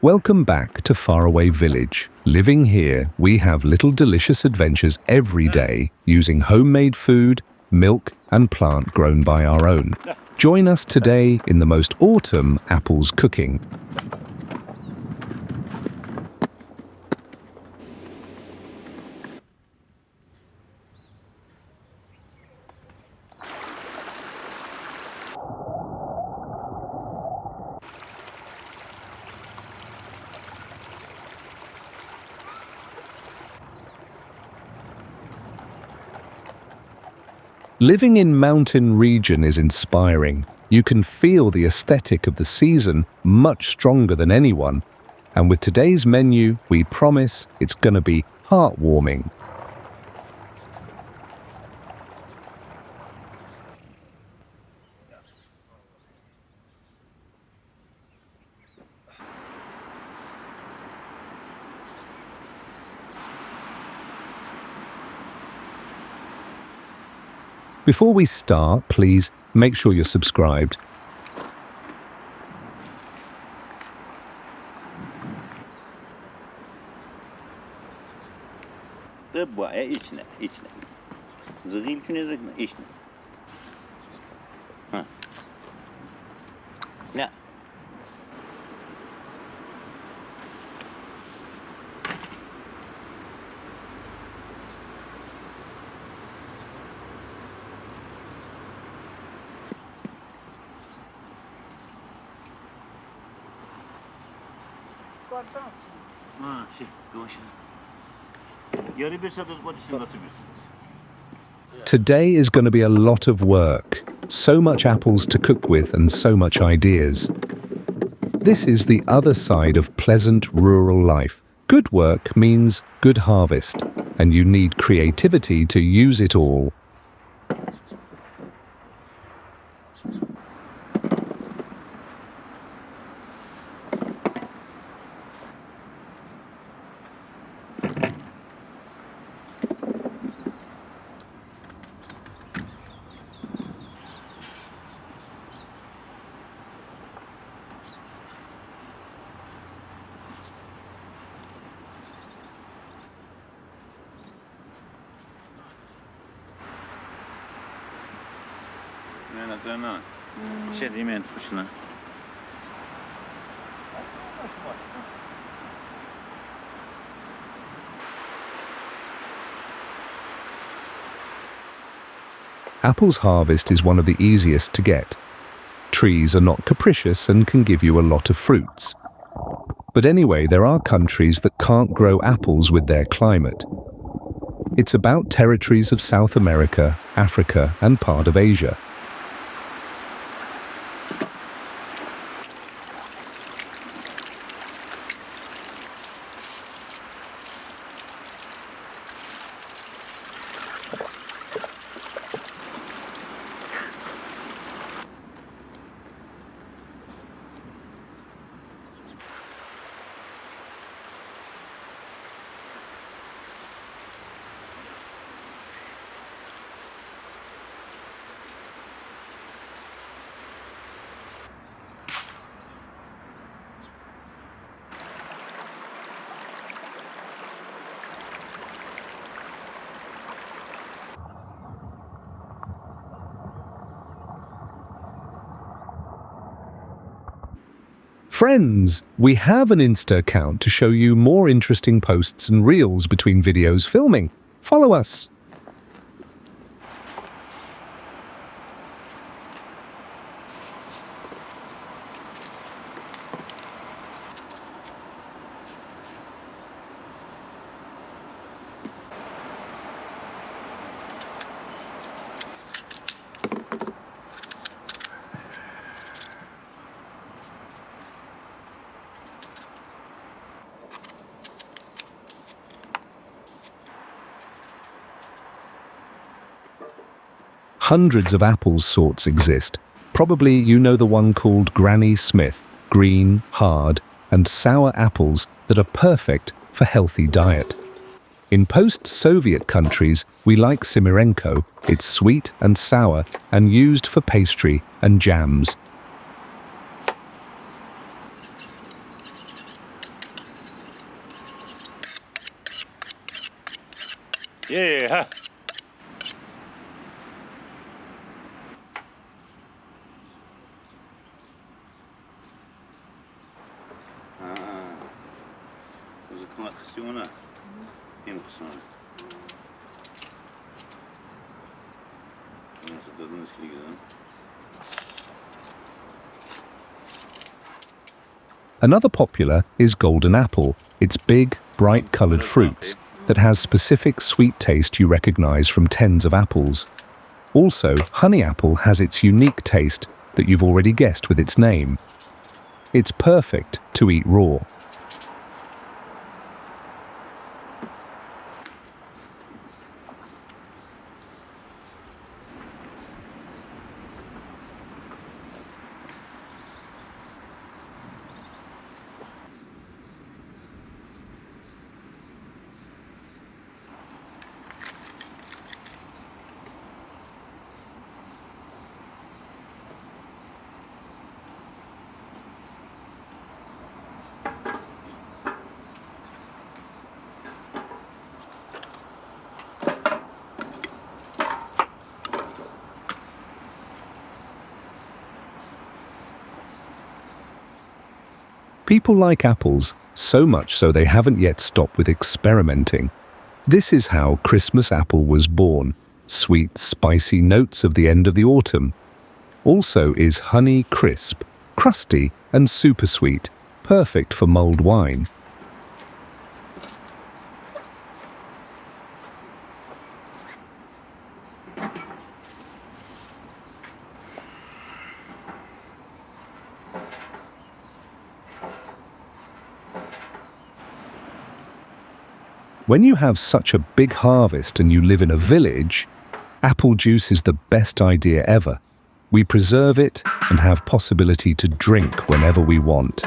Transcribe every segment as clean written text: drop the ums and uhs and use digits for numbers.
Welcome back to Faraway Village. Living here, we have little delicious adventures every day using homemade food, milk, and plant grown by our own. Join us today in the most autumn apples cooking. Living in mountain region is inspiring. You can feel the aesthetic of the season much stronger than anyone. And with today's menu, we promise it's gonna be heartwarming. Before we start, please make sure you're subscribed. Today is going to be a lot of work. So much apples to cook with and so much ideas. This is the other side of pleasant rural life. Good work means good harvest, and you need creativity to use it all. Apples harvest is one of the easiest to get. Trees are not capricious and can give you a lot of fruits. But anyway, there are countries that can't grow apples with their climate. It's about territories of South America, Africa, and part of Asia. Friends, we have an Insta account to show you more interesting posts and reels between videos filming. Follow us. Hundreds of apple sorts exist. Probably you know the one called Granny Smith, green, hard, and sour apples that are perfect for healthy diet. In post-Soviet countries, we like Simirenko. It's sweet and sour and used for pastry and jams. Yeah. Dus het kan het gezien ingezongen. Nasıl tadını çıkıyor? Another popular is golden apple. It's big, bright-colored fruits that has specific sweet taste you recognize from tens of apples. Also, honey apple has its unique taste that you've already guessed with its name. It's perfect to eat raw. People like apples, so much so they haven't yet stopped with experimenting. This is how Christmas apple was born. Sweet, spicy notes of the end of the autumn. Also is honey crisp, crusty and super sweet, perfect for mulled wine. When you have such a big harvest and you live in a village, apple juice is the best idea ever. We preserve it and have possibility to drink whenever we want.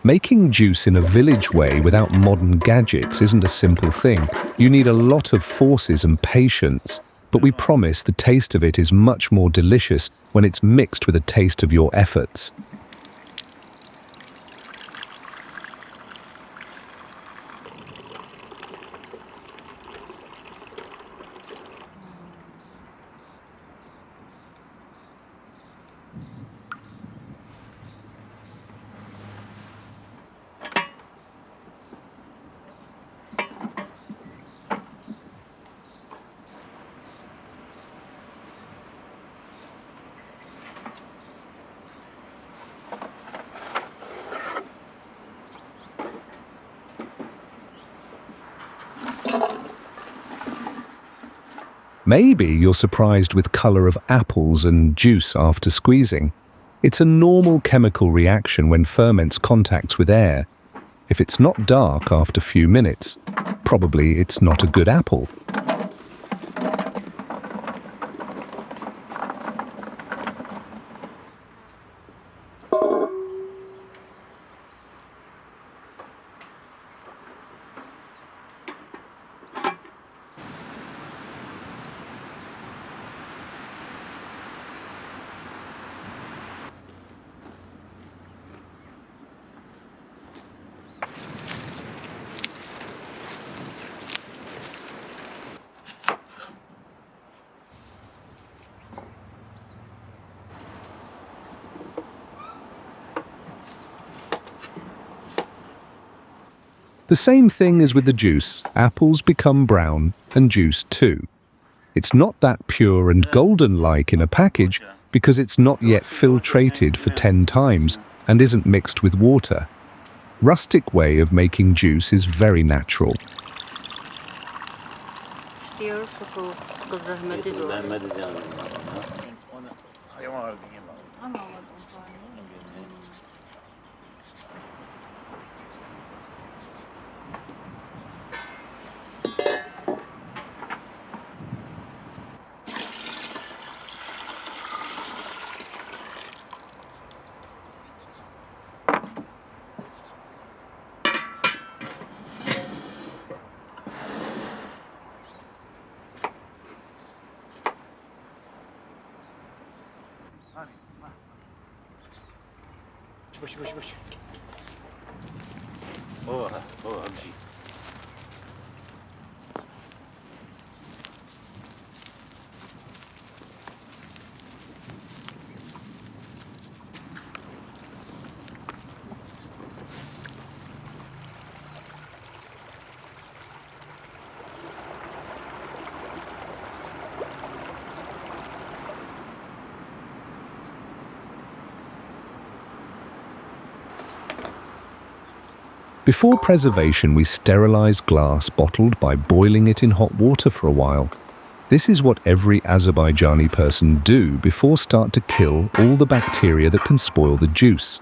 Making juice in a village way without modern gadgets isn't a simple thing. You need a lot of forces and patience, but we promise the taste of it is much more delicious when it's mixed with a taste of your efforts. Maybe you're surprised with color of apples and juice after squeezing. It's a normal chemical reaction when ferments contacts with air. If it's not dark after a few minutes, probably it's not a good apple. The same thing as with the juice. Apples become brown and juice too. It's not that pure and golden-like in a package because it's not yet filtrated for 10 times and isn't mixed with water. Rustic way of making juice is very natural. İşte yarı sotu kız zahmeti de olur. 영화를 되게 막 Ama almadım falan. 남겼네. 시. 아버지. Before preservation, we sterilized glass bottled by boiling it in hot water for a while. This is what every Azerbaijani person do before start to kill all the bacteria that can spoil the juice.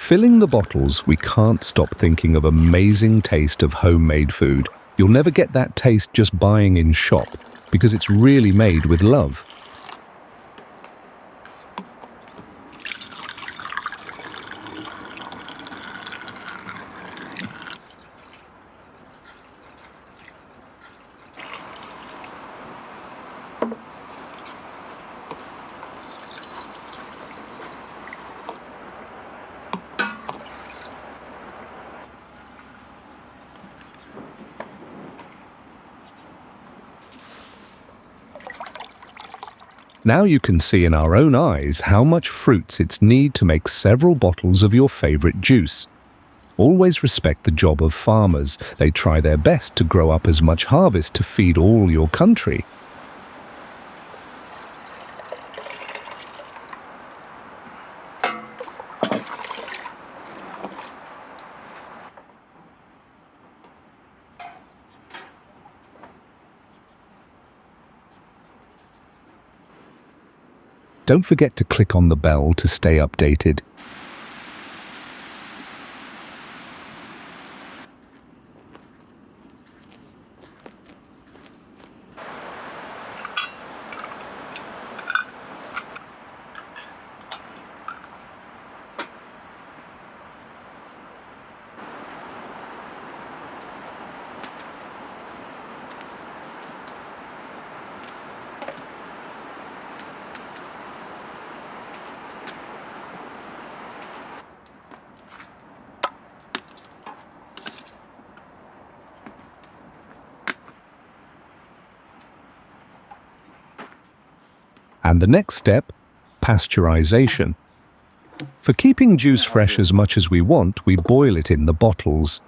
Filling the bottles, we can't stop thinking of amazing taste of homemade food. You'll never get that taste just buying in shop, because it's really made with love. Now you can see in our own eyes how much fruits it's need to make several bottles of your favorite juice. Always respect the job of farmers. They try their best to grow up as much harvest to feed all your country. Don't forget to click on the bell to stay updated. And the next step, pasteurization. For keeping juice fresh as much as we want, we boil it in the bottles.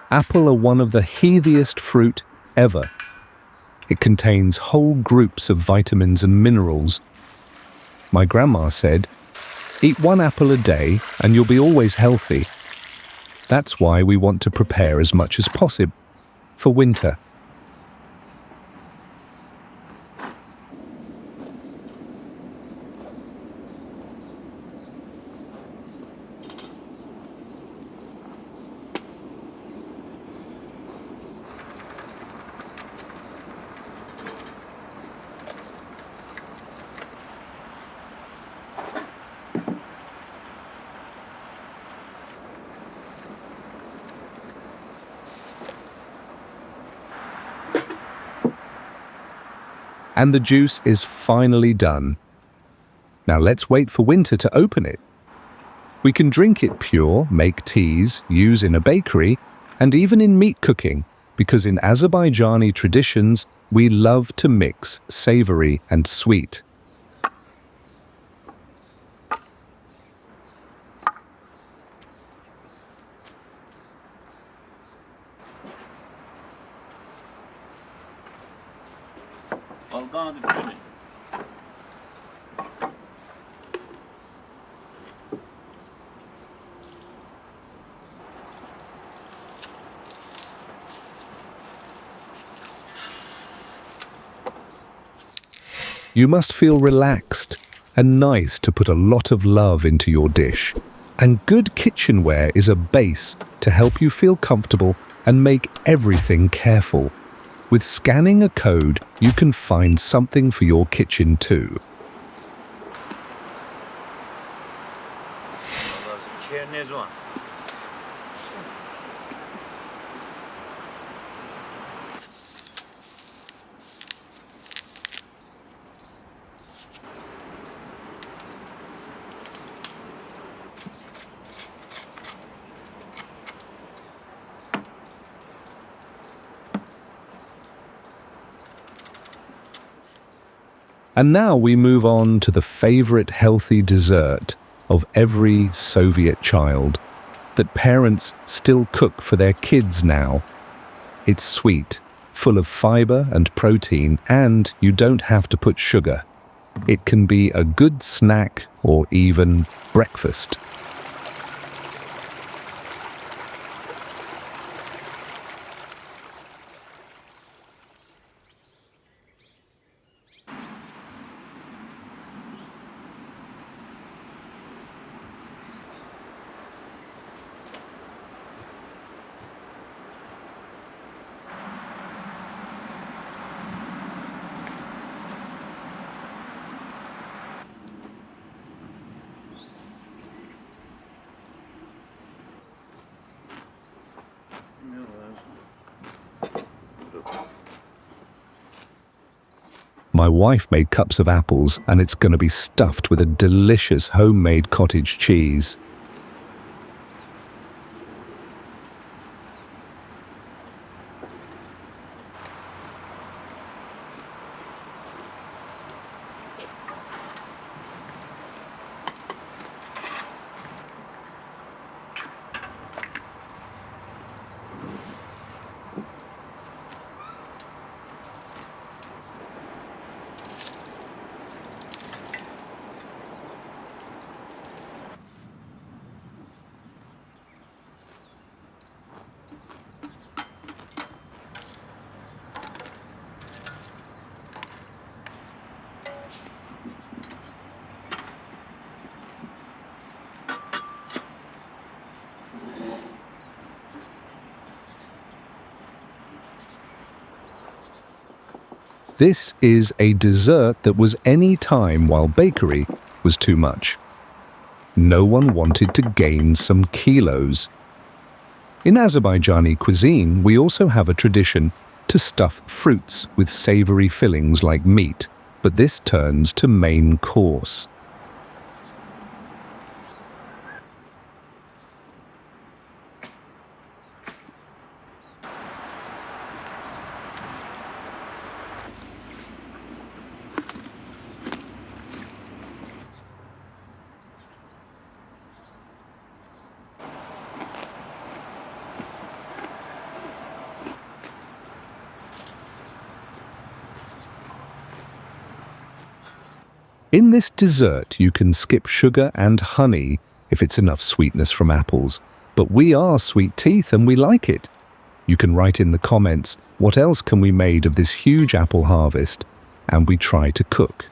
Apple are one of the healthiest fruit ever. It contains whole groups of vitamins and minerals. My grandma said, Eat 1 apple a day and you'll be always healthy. That's why we want to prepare as much as possible for winter. And the juice is finally done. Now let's wait for winter to open it. We can drink it pure, make teas, use in a bakery, and even in meat cooking, because in Azerbaijani traditions, we love to mix savory and sweet. Balgan dökülün. You must feel relaxed and nice to put a lot of love into your dish. And good kitchenware is a base to help you feel comfortable and make everything careful. With scanning a code, you can find something for your kitchen too. İçeriniz var. And now we move on to the favorite healthy dessert of every Soviet child that parents still cook for their kids now. It's sweet, full of fiber and protein, and you don't have to put sugar. It can be a good snack or even breakfast. My wife made cups of apples, and it's going to be stuffed with a delicious homemade cottage cheese. This is a dessert that was any time while bakery was too much. No one wanted to gain some kilos. In Azerbaijani cuisine, we also have a tradition to stuff fruits with savory fillings like meat, but this turns to main course. In this dessert, you can skip sugar and honey if it's enough sweetness from apples. But we are sweet teeth and we like it. You can write in the comments, what else can we made of this huge apple harvest? And we try to cook.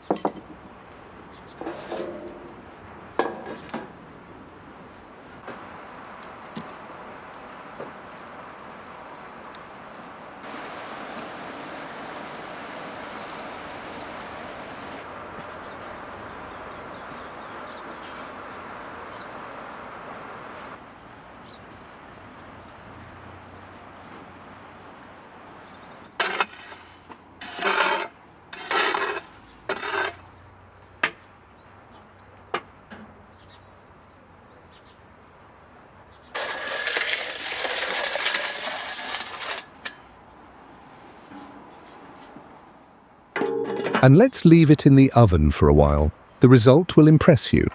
And let's leave it in the oven for a while. The result will impress you.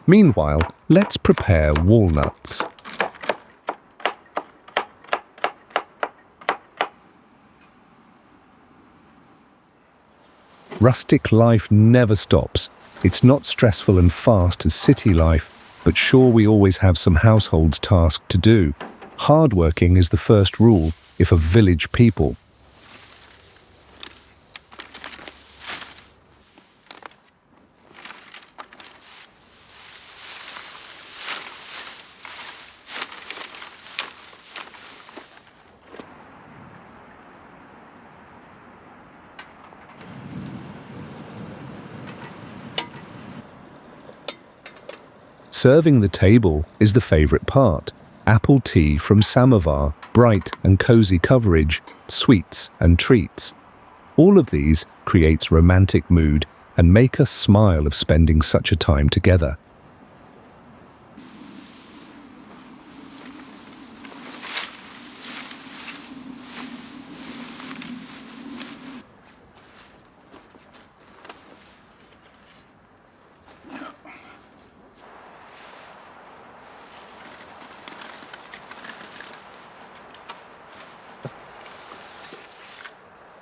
Meanwhile, let's prepare walnuts. Rustic life never stops. It's not stressful and fast as city life, but sure we always have some household tasks to do. Hardworking is the first rule if a village people. Serving the table is the favorite part. Apple tea from samovar, bright and cozy coverage, sweets and treats. All of these creates romantic mood and make us smile of spending such a time together.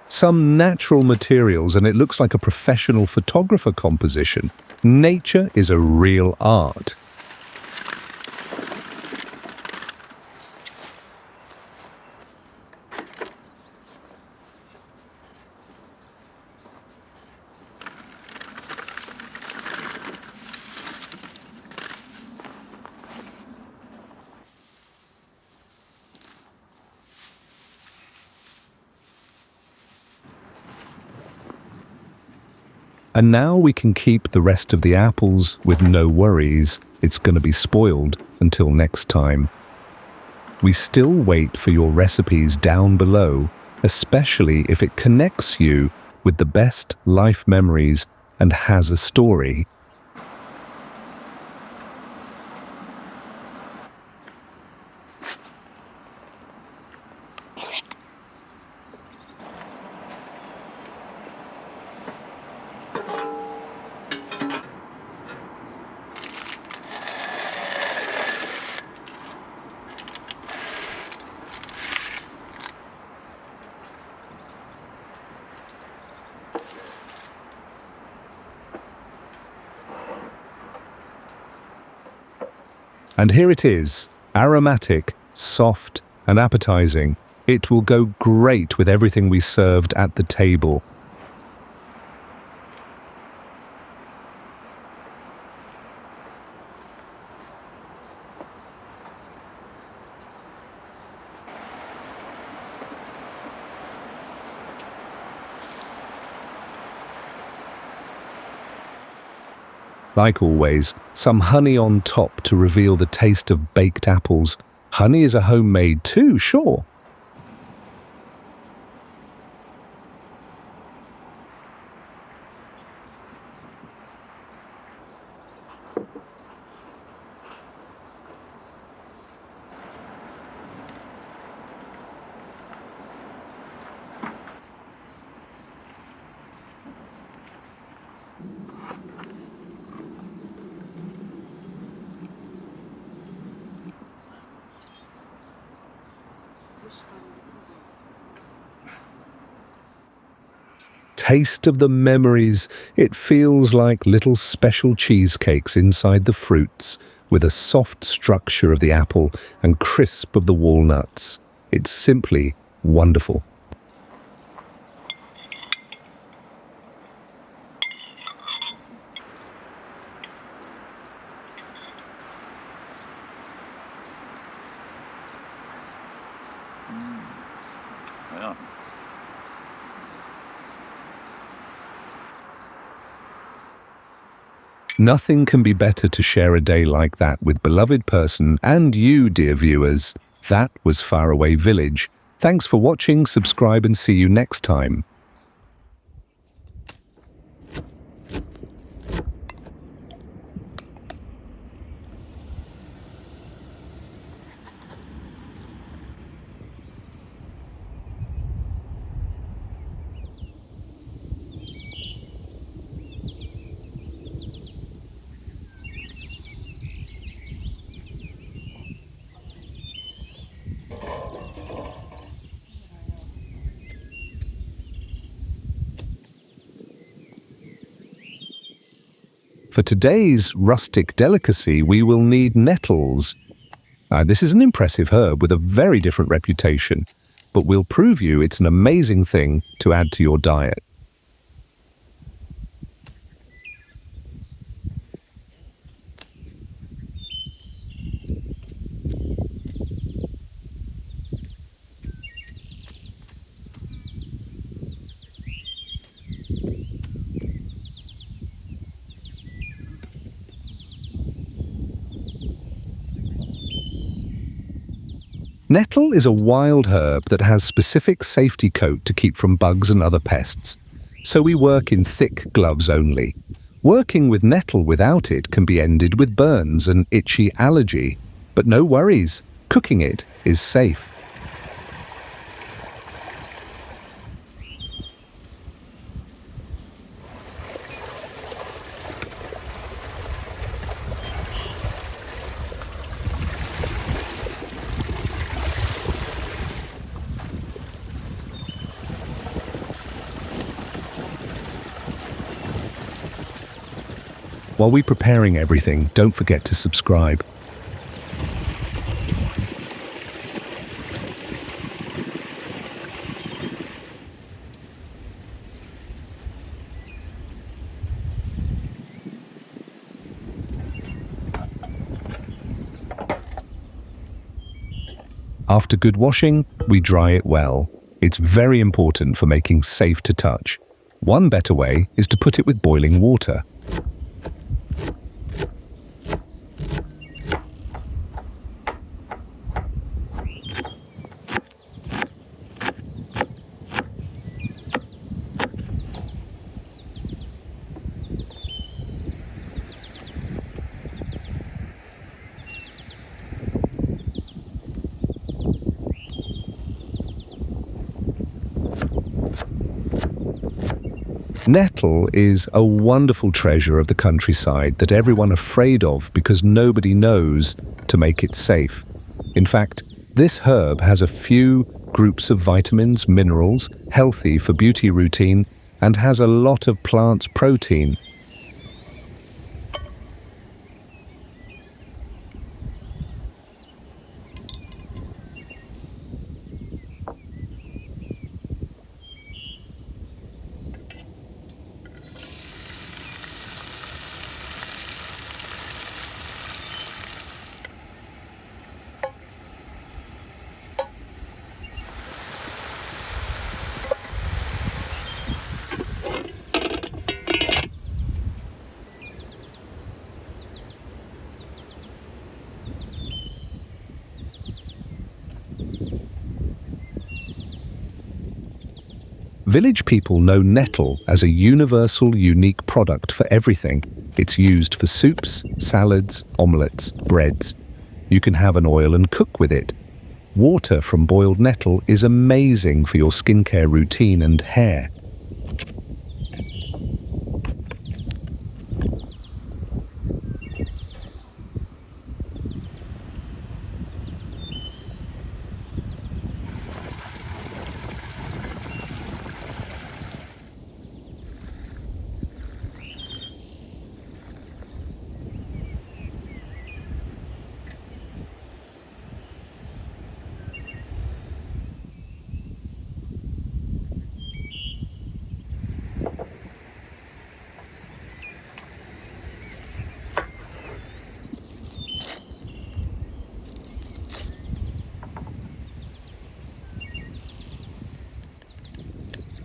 Some natural materials and it looks like a professional photographer composition. Nature is a real art. And now we can keep the rest of the apples with no worries. It's going to be spoiled until next time. We still wait for your recipes down below, especially if it connects you with the best life memories and has a story. And here it is, aromatic, soft, and appetizing. It will go great with everything we served at the table. Like always, some honey on top to reveal the taste of baked apples. Honey is a homemade too, sure. taste of the memories. It feels like little special cheesecakes inside the fruits, with a soft structure of the apple and crisp of the walnuts. It's simply wonderful. Ja. Nothing can be better to share a day like that with beloved person and you, dear viewers. That was Faraway Village. Thanks for watching, subscribe and see you next time. For today's rustic delicacy, we will need nettles. This is an impressive herb with a very different reputation, but we'll prove you it's an amazing thing to add to your diet. Nettle is a wild herb that has specific safety coat to keep from bugs and other pests, so we work in thick gloves only. Working with nettle without it can be ended with burns and itchy allergy, but no worries, cooking it is safe. While we're preparing everything, don't forget to subscribe. After good washing, we dry it well. It's very important for making safe to touch. One better way is to put it with boiling water. Nettle is a wonderful treasure of the countryside that everyone afraid of because nobody knows to make it safe. In fact, this herb has a few groups of vitamins, minerals, healthy for beauty routine, and has a lot of plants protein. Village people know nettle as a universal, unique product for everything. It's used for soups, salads, omelettes, breads. You can have an oil and cook with it. Water from boiled nettle is amazing for your skincare routine and hair.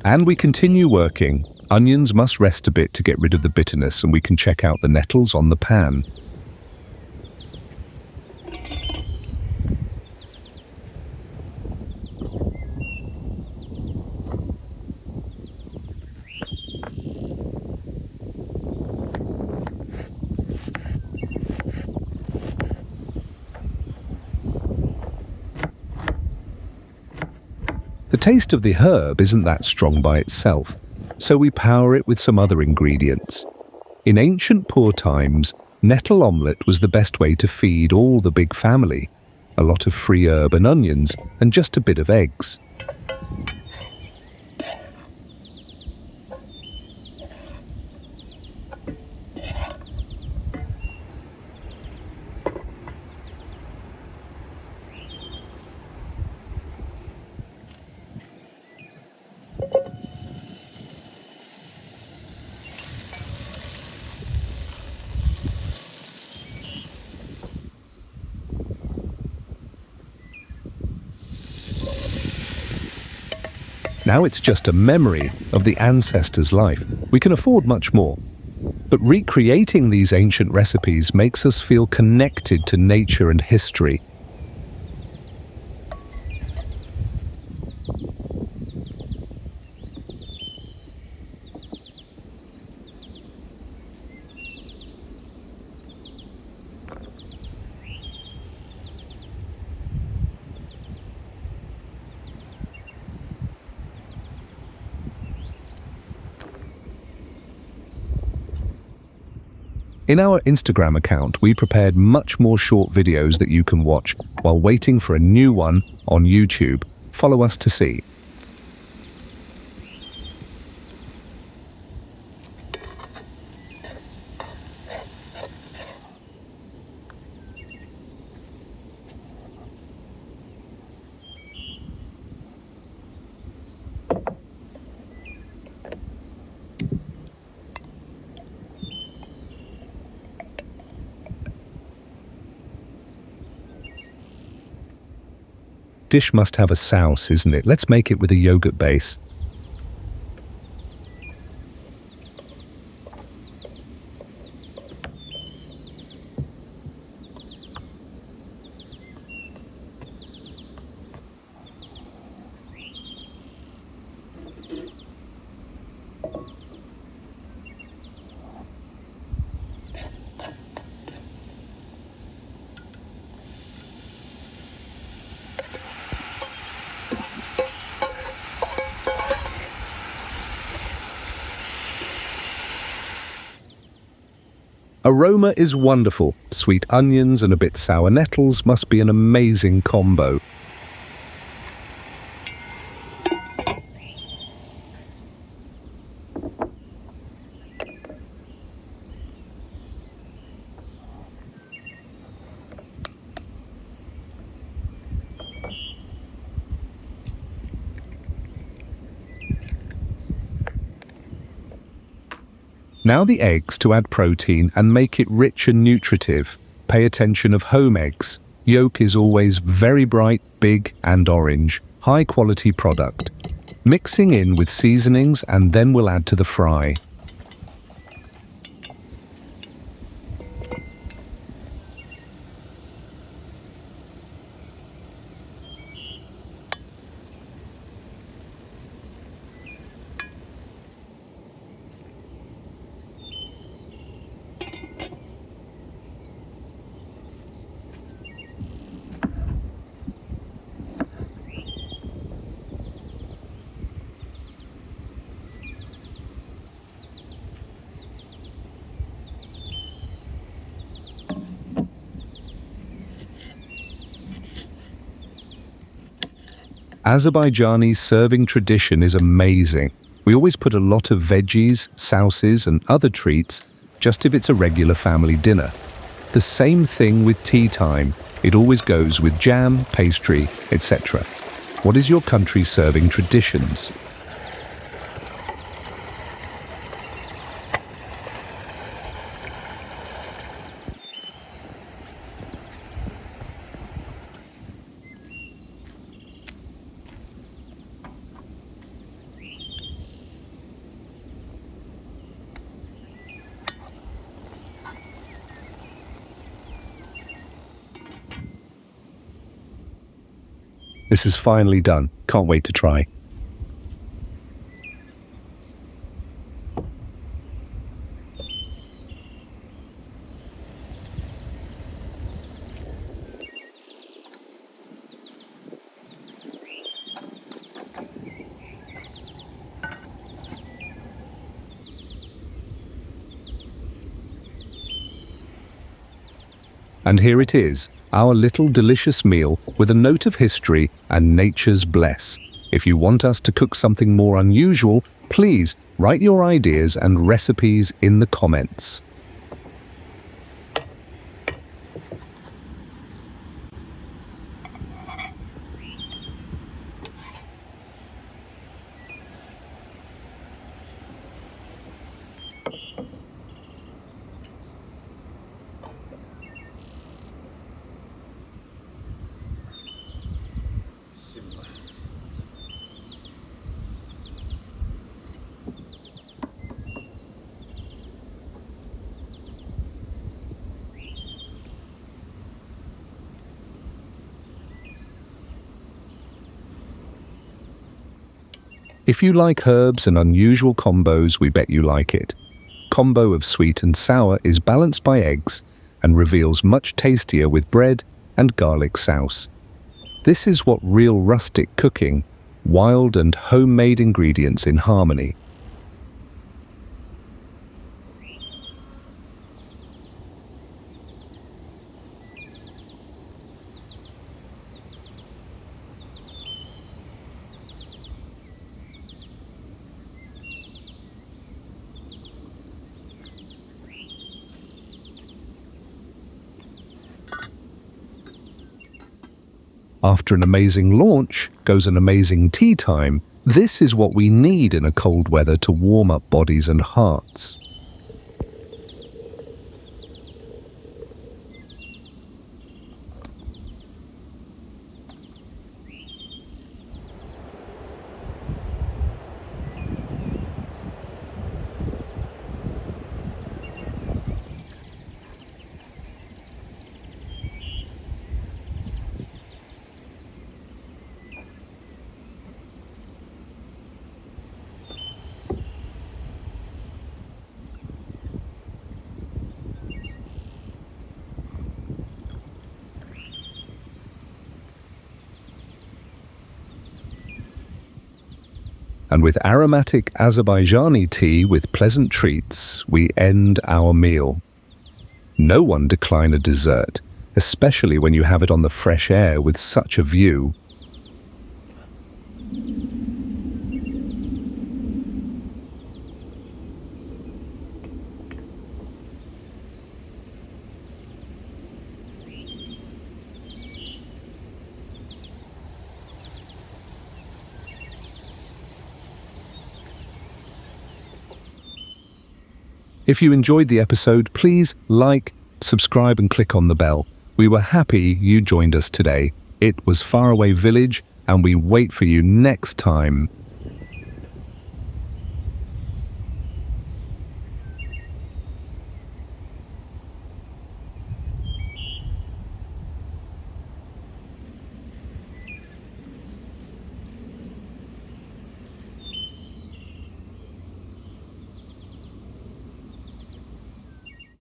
And we continue working. Onions must rest a bit to get rid of the bitterness, and we can check out the nettles on the pan. The taste of the herb isn't that strong by itself, so we power it with some other ingredients. In ancient poor times, nettle omelette was the best way to feed all the big family. A lot of free herb and onions, and just a bit of eggs. Now it's just a memory of the ancestors' life. We can afford much more. But recreating these ancient recipes makes us feel connected to nature and history. In our Instagram account, we prepared much more short videos that you can watch while waiting for a new one on YouTube. Follow us to see. Dish must have a sauce, isn't it? Let's make it with a yogurt base. Aroma is wonderful. Sweet onions and a bit sour nettles must be an amazing combo. Now the eggs to add protein and make it rich and nutritive. Pay attention of home eggs. Yolk is always very bright, big and orange. High quality product. Mixing in with seasonings and then we'll add to the fry. Azerbaijani serving tradition is amazing. We always put a lot of veggies, sauces and other treats, just if it's a regular family dinner. The same thing with tea time. It always goes with jam, pastry, etc. What is your country's serving traditions? This is finally done. Can't wait to try. And here it is, our little delicious meal with a note of history and nature's bless. If you want us to cook something more unusual, please write your ideas and recipes in the comments. If you like herbs and unusual combos, we bet you like it. Combo of sweet and sour is balanced by eggs and reveals much tastier with bread and garlic sauce. This is what real rustic cooking, wild and homemade ingredients in harmony. After an amazing launch goes an amazing tea time. This is what we need in a cold weather to warm up bodies and hearts. And with aromatic Azerbaijani tea with pleasant treats, we end our meal. No one decline a dessert, especially when you have it on the fresh air with such a view. If you enjoyed the episode, please like, subscribe and click on the bell. We were happy you joined us today. It was Faraway Village and we wait for you next time.